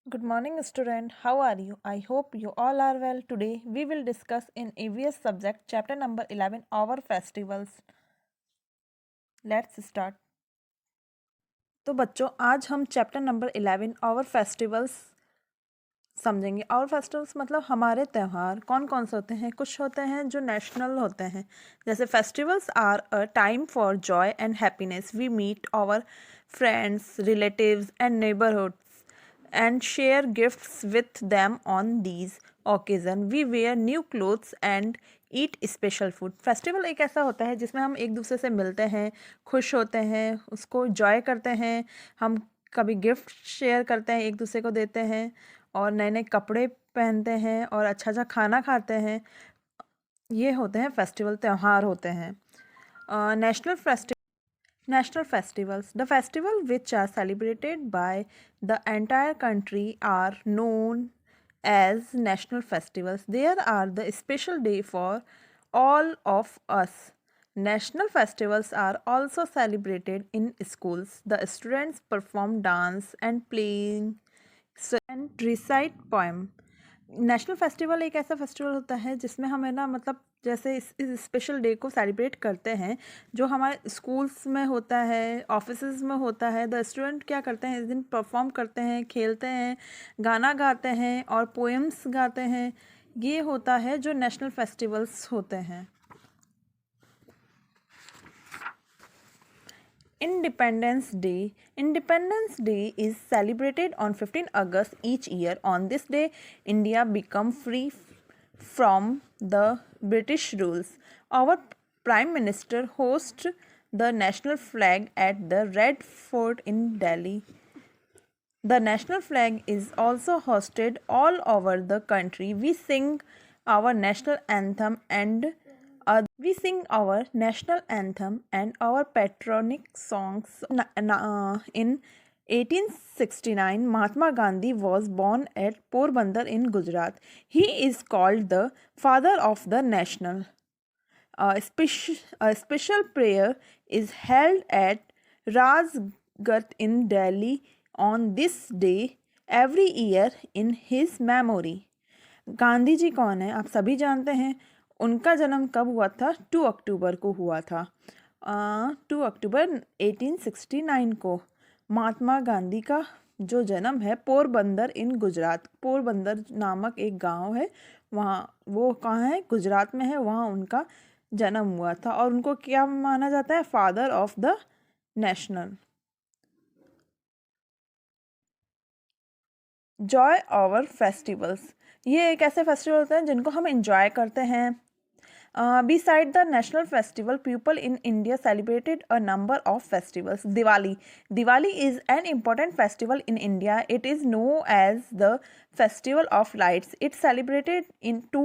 Good morning, student. How are you? I hope you all are well. Today we will discuss in EVS subject chapter number 11 our festivals. Let's start. तो बच्चों आज हम chapter number 11 और festivals समझेंगे। और festivals मतलब हमारे त्यौहार कौन कौन से होते हैं। कुछ होते हैं जो नेशनल होते हैं, जैसे festivals are a time for joy and happiness. We meet our friends, relatives and neighbourhoods and share gifts with them on these occasion. We wear new clothes and eat special food. Festival एक ऐसा होता है जिसमें हम एक दूसरे से मिलते हैं, खुश होते हैं, उसको जॉय करते हैं। हम कभी गिफ्ट शेयर करते हैं, एक दूसरे को देते हैं और नए नए कपड़े पहनते हैं और अच्छा अच्छा खाना खाते हैं। ये होते हैं फेस्टिवल, त्यौहार होते हैं। National festival National festivals. The festivals which are celebrated by the entire country are known as national festivals. There are the special day for all of us. National festivals are also celebrated in schools. The students perform dance and playing and recite poem. National festival एक ऐसा festival होता है जिसमें हमें ना मतलब जैसे इस स्पेशल डे को सेलिब्रेट करते हैं, जो हमारे स्कूल्स में होता है, ऑफिसेज में होता है। द स्टूडेंट क्या करते हैं, इस दिन परफॉर्म करते हैं, खेलते हैं, गाना गाते हैं और पोएम्स गाते हैं। ये होता है जो नेशनल फेस्टिवल्स होते हैं। Independence Day. Independence Day is celebrated on 15 August each year. On this day, India become free from the British rules. Our Prime Minister hosts the national flag at the Red Fort in Delhi. The national flag is also hosted all over the country. We sing our national anthem and our patriotic songs. In 1869, Mahatma Gandhi was born at Porbandar in Gujarat. He is called the father of the nation. A special prayer is held at Rajghat in Delhi on this day every year in his memory. Gandhi ji कौन है, आप सभी जानते हैं। उनका जन्म कब हुआ था? 2 अक्टूबर को हुआ था। 2 अक्टूबर 1869 को महात्मा गांधी का जो जन्म है पोरबंदर इन गुजरात, पोरबंदर नामक एक गांव है, वहाँ वो कहाँ है, गुजरात में है, वहाँ उनका जन्म हुआ था। और उनको क्या माना जाता है? Father of the national. Joy over festivals, ये एक ऐसे फेस्टिवल होते हैं जिनको हम इंजॉय करते हैं। Beside the national festival, people in India celebrated a number of festivals. Diwali. Diwali is an important festival in India. It is known as the Festival of Lights. It's celebrated to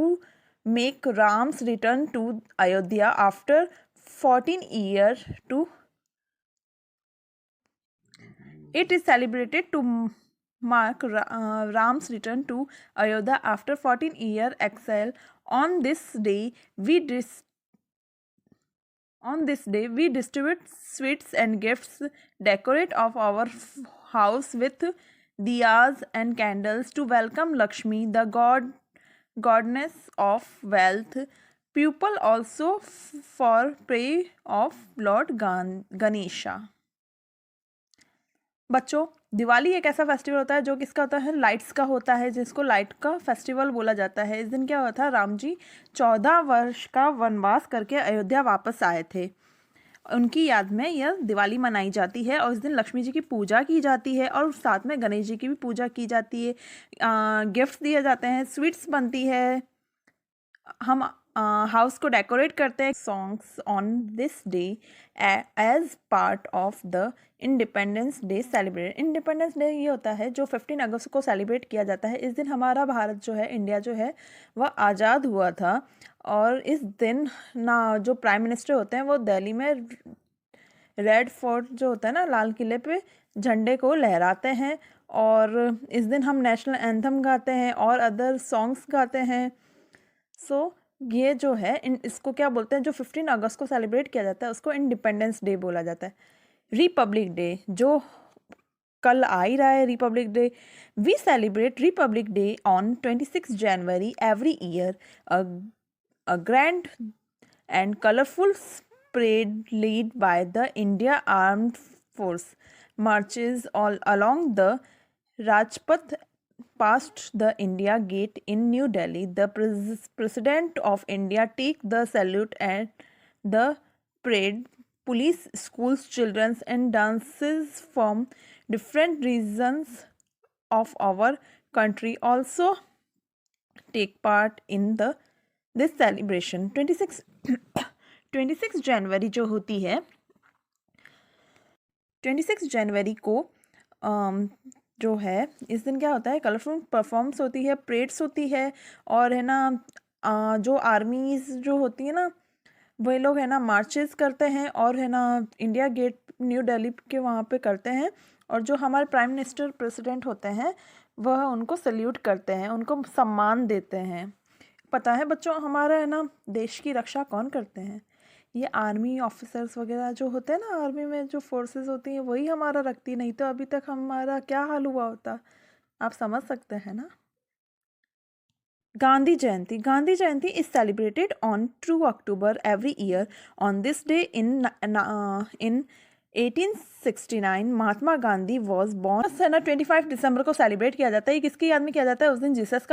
make Ram's return to Ayodhya after 14 years to It is celebrated to mark Ram's return to Ayodhya after 14-year exile. On this day, we distribute sweets and gifts, decorate of our house with diyas and candles to welcome Lakshmi, the goddess of wealth. People also for pray of Lord Ganesha. बच्चों, दिवाली एक ऐसा festival होता है जो किसका होता है? Lights का होता है, जिसको लाइट का फेस्टिवल बोला जाता है। इस दिन क्या हुआ था? राम जी 14 वर्ष का वनवास करके अयोध्या वापस आए थे। उनकी याद में यह दिवाली मनाई जाती है और इस दिन लक्ष्मी जी की पूजा की जाती है और साथ में गणेश जी की भी पूजा की जाती है। गिफ्ट्स दिए जाते हैं, स्वीट्स बनती है, हम हाउस को डेकोरेट करते हैं। Songs on this day as part of the Independence Day celebrate. Independence Day ये होता है जो 15 अगस्त को सेलिब्रेट किया जाता है। इस दिन हमारा भारत जो है, इंडिया जो है, वह आज़ाद हुआ था। और इस दिन ना जो प्राइम मिनिस्टर होते हैं वो दिल्ली में रेड फोर्ट जो होता है ना, लाल किले पे झंडे को लहराते हैं। और इस दिन हम नेशनल एंथम गाते हैं और अदर सॉन्ग्स गाते हैं। ये जो है इसको क्या बोलते हैं, जो 15 अगस्त को सेलिब्रेट किया जाता है उसको इंडिपेंडेंस डे बोला जाता है। रिपब्लिक डे, जो कल आ ही रहा है Republic Day. We celebrate Republic Day on 26 January every year. A grand and colorful parade led by the India Armed Force marches all along the Rajpath past the India Gate in New Delhi. The President of India take the salute and the parade. Police, schools, children and dances from different regions of our country also take part in this celebration. 26 जनवरी जो होती है, 26 जनवरी को जो है इस दिन क्या होता है, कलरफुल परफॉर्मेंस होती है, परेड्स होती है, और है ना जो आर्मीज जो होती है ना वही लोग है ना मार्चेस करते हैं और है ना इंडिया गेट न्यू दिल्ली के वहाँ पे करते हैं, और जो हमारे प्राइम मिनिस्टर प्रेसिडेंट होते हैं वह उनको सल्यूट करते हैं, उनको सम्मान देते हैं। पता है बच्चों हमारा है ना देश की रक्षा कौन करते हैं? ये आर्मी ऑफिसर्स वगैरह जो होते हैं ना, आर्मी में जो फोर्सेस होती हैं वही हमारा रखती, नहीं तो अभी तक हमारा क्या हाल हुआ होता, आप समझ सकते हैं ना। Gandhi Jayanti is celebrated on 2 October every year. On this day in 1869 Mahatma Gandhi was born. है ना 25 दिसंबर को सेलिब्रेट किया जाता है। ये किसकी याद में किया जाता है? उस दिन जीसस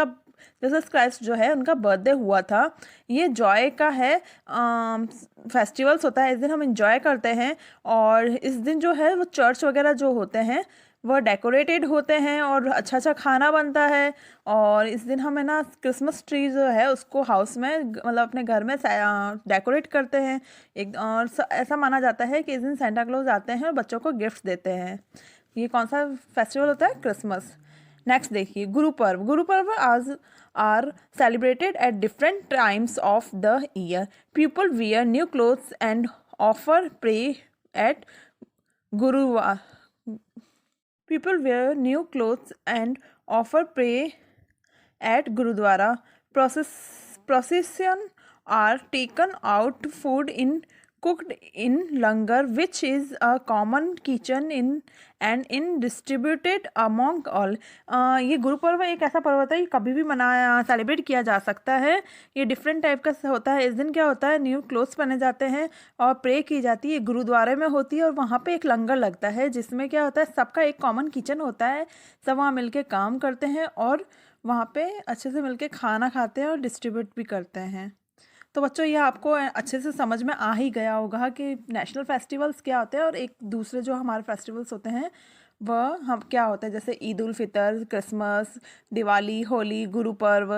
क्राइस्ट जो है उनका बर्थडे हुआ था। ये जॉय का है फेस्टिवल्स होता है, इस दिन हम इंजॉय करते हैं, और इस दिन जो है वो चर्च वगैरह जो होते हैं वह डेकोरेटेड होते हैं और अच्छा अच्छा खाना बनता है। और इस दिन हम है ना क्रिसमस ट्री जो है उसको हाउस में मतलब अपने घर में डेकोरेट करते हैं एक, और ऐसा माना जाता है कि इस दिन सेंटा क्लॉज आते हैं और बच्चों को गिफ्ट्स देते हैं। ये कौन सा फेस्टिवल होता है? क्रिसमस। नेक्स्ट देखिए गुरु पर्व आज are celebrated at different times of the year. People wear new clothes and offer pray at gurdwara. People wear new clothes and offer pray at Gurudwara. Procession are taken out, food cooked in langar, which is a common kitchen in distributed among all. ये गुरु पर्व एक ऐसा पर्व होता है, ये कभी भी celebrate किया जा सकता है। ये डिफरेंट टाइप का होता है। इस दिन क्या होता है, न्यू क्लोथ्स पहने जाते हैं और प्रे की जाती है। गुरुद्वारे में होती है और वहाँ पे एक लंगर लगता है जिसमें क्या होता है, सबका एक कॉमन किचन होता है, सब वहाँ मिलके काम करते हैं और वहाँ पे अच्छे से मिलके खाना खाते हैं और डिस्ट्रीब्यूट भी करते हैं। तो बच्चों ये आपको अच्छे से समझ में आ ही गया होगा कि नेशनल फेस्टिवल्स क्या होते हैं और एक दूसरे जो हमारे फेस्टिवल्स होते हैं वह हम क्या होते हैं, जैसे ईद उल फितर, क्रिसमस, दिवाली, होली, गुरु पर्व,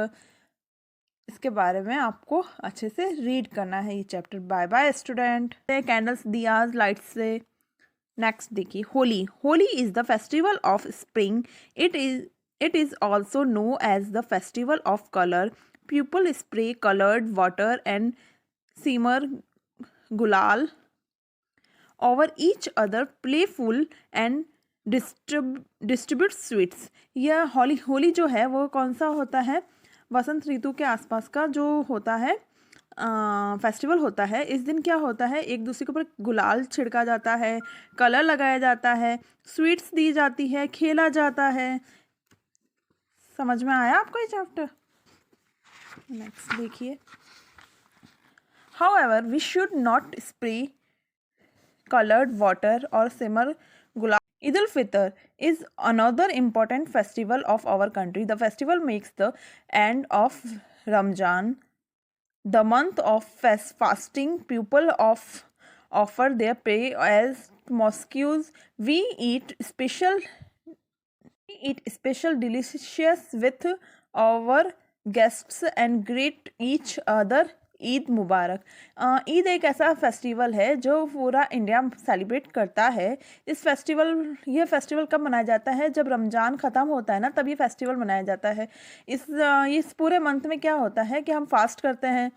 इसके बारे में आपको अच्छे से रीड करना है ये chapter. Bye bye student. Candles, diyas, lights से। नेक्स्ट देखिए Holi is the festival of spring. It is also know as the festival of colour. People spray colored water and simmer gulal over each other, playful and distribute sweets. यह होली जो है वो कौन सा होता है? वसंत ऋतु के आसपास का जो होता है फेस्टिवल होता है। इस दिन क्या होता है, एक दूसरे के ऊपर गुलाल छिड़का जाता है, कलर लगाया जाता है, स्वीट्स दी जाती है, खेला जाता है। समझ में आया आपको ये चैप्टर? नेक्स्ट देखिए However, we should not spray colored water or simmer gulab. Eid al-Fitr is another important festival of our country. The festival makes the end of Ramzan, the month of fasting. People offer their prayer as mosques. We eat special delicious with our guests and greet each other. Eid Mubarak. Eid एक ऐसा festival है जो पूरा India celebrate करता है। ये festival कब मनाया जाता है? जब रमज़ान ख़त्म होता है ना, तब ये फेस्टिवल मनाया जाता है। इस पूरे मंथ में क्या होता है कि हम फास्ट करते हैं,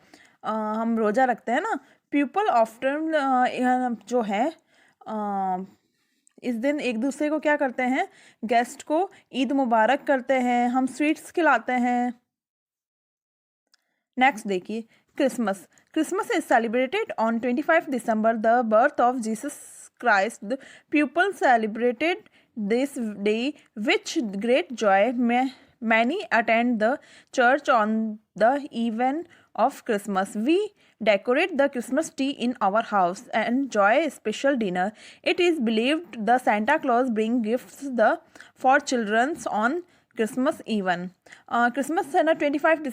हम रोज़ा रखते हैं ना। पीपल ऑफ्टन जो है इस दिन एक दूसरे को क्या करते हैं, गेस्ट को ईद मुबारक करते हैं, हम स्वीट्स खिलाते हैं। नेक्स्ट देखिए Christmas is celebrated on 25 December, the birth of Jesus Christ, the people celebrated this day with great joy. Many attend the church on the eve of Christmas. We decorate the Christmas tree in our house and enjoy a special dinner. It is believed the Santa Claus bring gifts for children on Christmas Eve. Christmas है ना 25